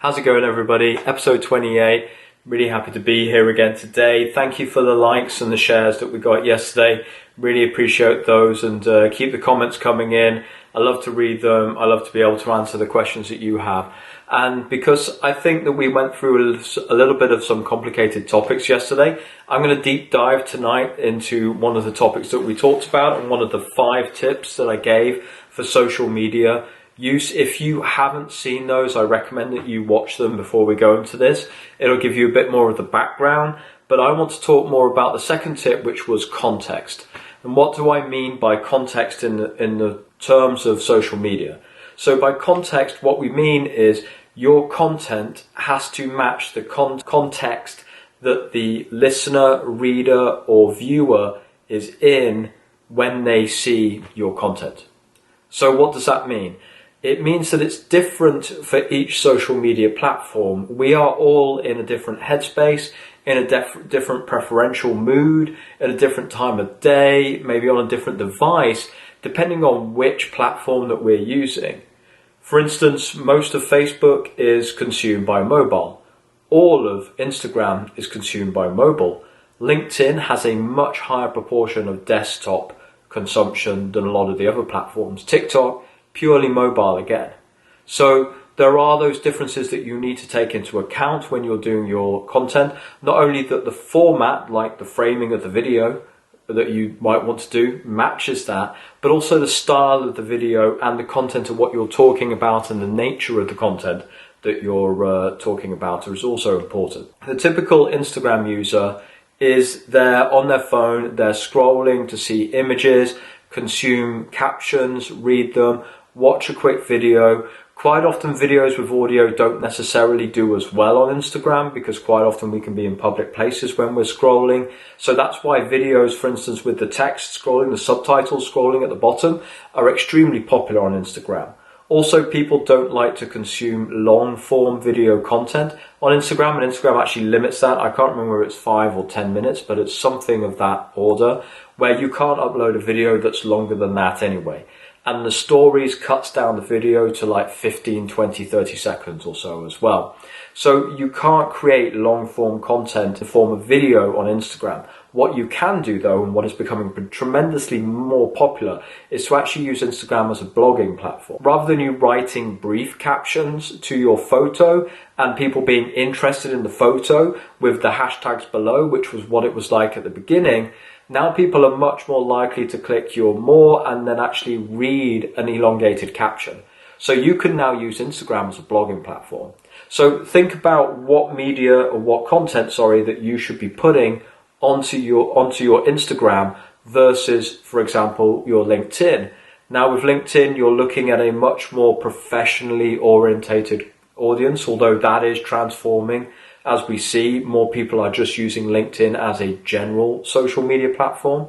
How's it going, everybody? Episode 28. Really happy to be here again today. Thank you for the likes and the shares that we got yesterday. Really appreciate those, and keep the comments coming in. I love to read them. I love to be able to answer the questions that you have. And because I think that we went through a little bit of some complicated topics yesterday, I'm going to deep dive tonight into one of the topics that we talked about and one of the 5 tips that I gave for social media use. If you haven't seen those, I recommend that you watch them before we go into this. It'll give you a bit more of the background, but I want to talk more about the second tip, which was context. And what do I mean by context in the terms of social media? So by context, what we mean is your content has to match the context that the listener, reader, or viewer is in when they see your content. So what does that mean? It means that it's different for each social media platform. We are all in a different headspace, in a different preferential mood, at a different time of day, maybe on a different device, depending on which platform that we're using. For instance, most of Facebook is consumed by mobile. All of Instagram is consumed by mobile. LinkedIn has a much higher proportion of desktop consumption than a lot of the other platforms. TikTok, purely mobile again. So there are those differences that you need to take into account when you're doing your content. Not only that the format, like the framing of the video that you might want to do, matches that, but also the style of the video and the content of what you're talking about and the nature of the content that you're talking about is also important. The typical Instagram user is there on their phone, they're scrolling to see images, consume captions, read them, watch a quick video. Quite often videos with audio don't necessarily do as well on Instagram because quite often we can be in public places when we're scrolling. So that's why videos, for instance, with the text scrolling, the subtitles scrolling at the bottom, are extremely popular on Instagram. Also, people don't like to consume long form video content on Instagram, and Instagram actually limits that. I can't remember if it's 5 or 10 minutes, but it's something of that order where you can't upload a video that's longer than that anyway. And the stories cuts down the video to like 15, 20, 30 seconds or so as well. So you can't create long form content in the form of video on Instagram. What you can do though, and what is becoming tremendously more popular, is to actually use Instagram as a blogging platform. Rather than you writing brief captions to your photo and people being interested in the photo with the hashtags below, which was what it was like at the beginning, now people are much more likely to click your more and then actually read an elongated caption. So you can now use Instagram as a blogging platform. So think about what media or what content, that you should be putting onto your Instagram versus, for example, your LinkedIn. Now with LinkedIn, you're looking at a much more professionally orientated audience, although that is transforming. As we see, more people are just using LinkedIn as a general social media platform.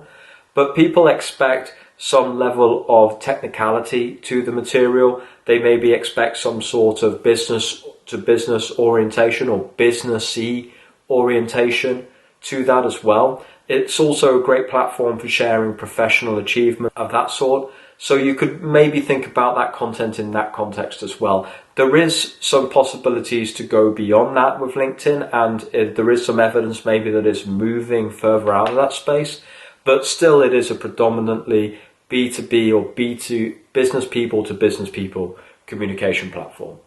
But people expect some level of technicality to the material. They maybe expect some sort of business to business orientation or businessy orientation to that as well. It's also a great platform for sharing professional achievement of that sort. So you could maybe think about that content in that context as well. There is some possibilities to go beyond that with LinkedIn, and there is some evidence maybe that it's moving further out of that space, but still it is a predominantly B2B or B2 business people to business people communication platform.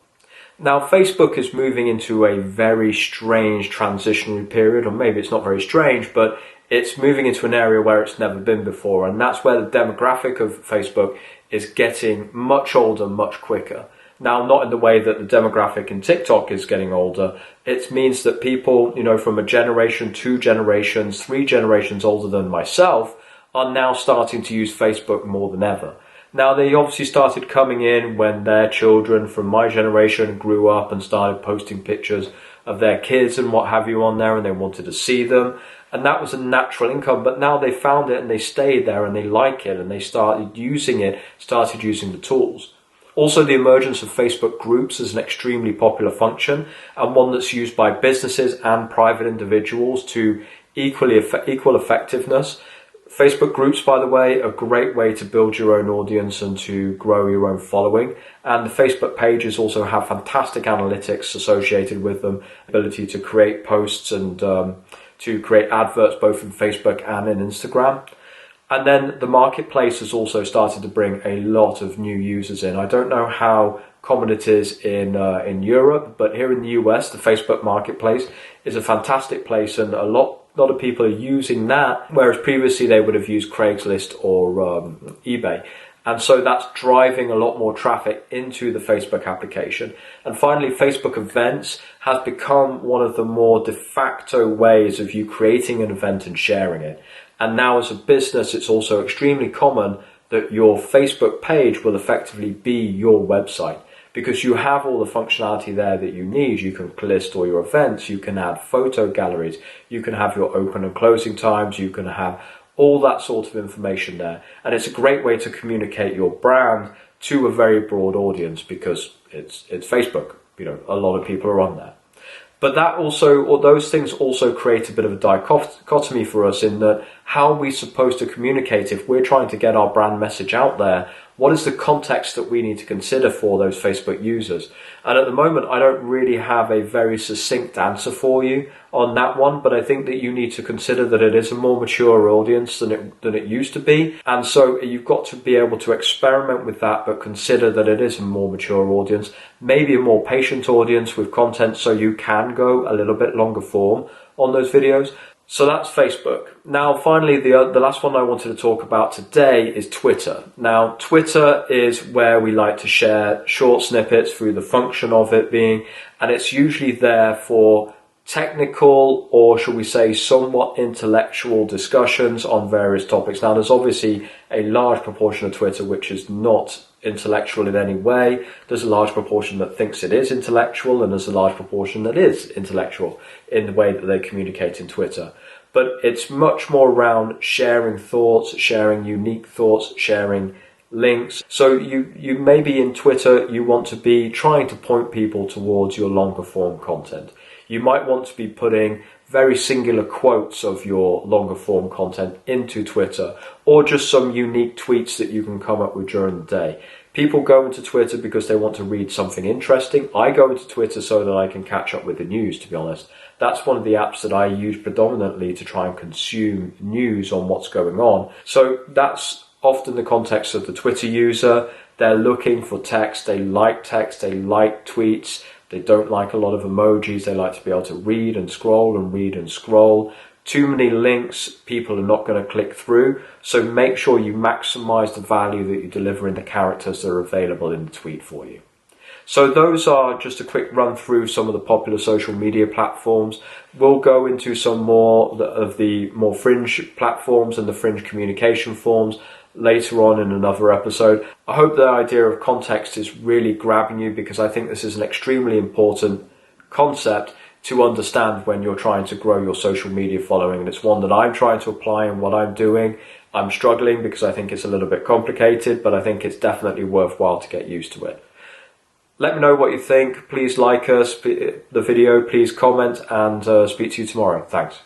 Now, Facebook is moving into a very strange transitionary period, or maybe it's not very strange, but it's moving into an area where it's never been before. And that's where the demographic of Facebook is getting much older, much quicker. Now, not in the way that the demographic in TikTok is getting older. It means that people, from a generation, 2 generations, 3 generations older than myself are now starting to use Facebook more than ever. Now, they obviously started coming in when their children from my generation grew up and started posting pictures of their kids and what have you on there, and they wanted to see them. And that was a natural income, but now they found it and they stayed there and they like it and they started using the tools. Also, the emergence of Facebook groups is an extremely popular function and one that's used by businesses and private individuals to equal effectiveness. Facebook groups, by the way, are a great way to build your own audience and to grow your own following. And the Facebook pages also have fantastic analytics associated with them, ability to create posts and to create adverts both in Facebook and in Instagram. And then the marketplace has also started to bring a lot of new users in. I don't know how common it is in Europe, but here in the US, the Facebook marketplace is a fantastic place, and a lot of people are using that, whereas previously they would have used Craigslist or eBay. And so that's driving a lot more traffic into the Facebook application. And finally, Facebook events has become one of the more de facto ways of you creating an event and sharing it. And now as a business, it's also extremely common that your Facebook page will effectively be your website, because you have all the functionality there that you need. You can list all your events, you can add photo galleries, you can have your open and closing times, you can have all that sort of information there. And it's a great way to communicate your brand to a very broad audience, because it's Facebook. You know, a lot of people are on there. But that also, or those things also create a bit of a dichotomy for us, in that how are we supposed to communicate if we're trying to get our brand message out there? What is the context that we need to consider for those Facebook users? And at the moment, I don't really have a very succinct answer for you on that one, but I think that you need to consider that it is a more mature audience than it used to be. And so you've got to be able to experiment with that, but consider that it is a more mature audience, maybe a more patient audience with content, so you can go a little bit longer form on those videos. So that's Facebook. Now, finally, the last one I wanted to talk about today is Twitter. Now, Twitter is where we like to share short snippets through the function of it being, and it's usually there for technical, or should we say somewhat intellectual discussions on various topics. Now, there's obviously a large proportion of Twitter which is not intellectual in any way. There's a large proportion that thinks it is intellectual, and there's a large proportion that is intellectual in the way that they communicate in Twitter. But it's much more around sharing thoughts, sharing unique thoughts, sharing links. So you maybe in Twitter, you want to be trying to point people towards your longer form content. You might want to be putting very singular quotes of your longer form content into Twitter, or just some unique tweets that you can come up with during the day. People go into Twitter because they want to read something interesting. I go into Twitter so that I can catch up with the news, to be honest. That's one of the apps that I use predominantly to try and consume news on what's going on. So that's often the context of the Twitter user. They're looking for text, they like tweets. They don't like a lot of emojis. They like to be able to read and scroll and read and scroll. Too many links, people are not going to click through. So make sure you maximize the value that you deliver in the characters that are available in the tweet for you. So those are just a quick run through some of the popular social media platforms. We'll go into some more of the more fringe platforms and the fringe communication forms later on in another episode. I hope the idea of context is really grabbing you, because I think this is an extremely important concept to understand when you're trying to grow your social media following. And it's one that I'm trying to apply in what I'm doing. I'm struggling because I think it's a little bit complicated, but I think it's definitely worthwhile to get used to it. Let me know what you think. Please like us, the video, please comment, and speak to you tomorrow. Thanks.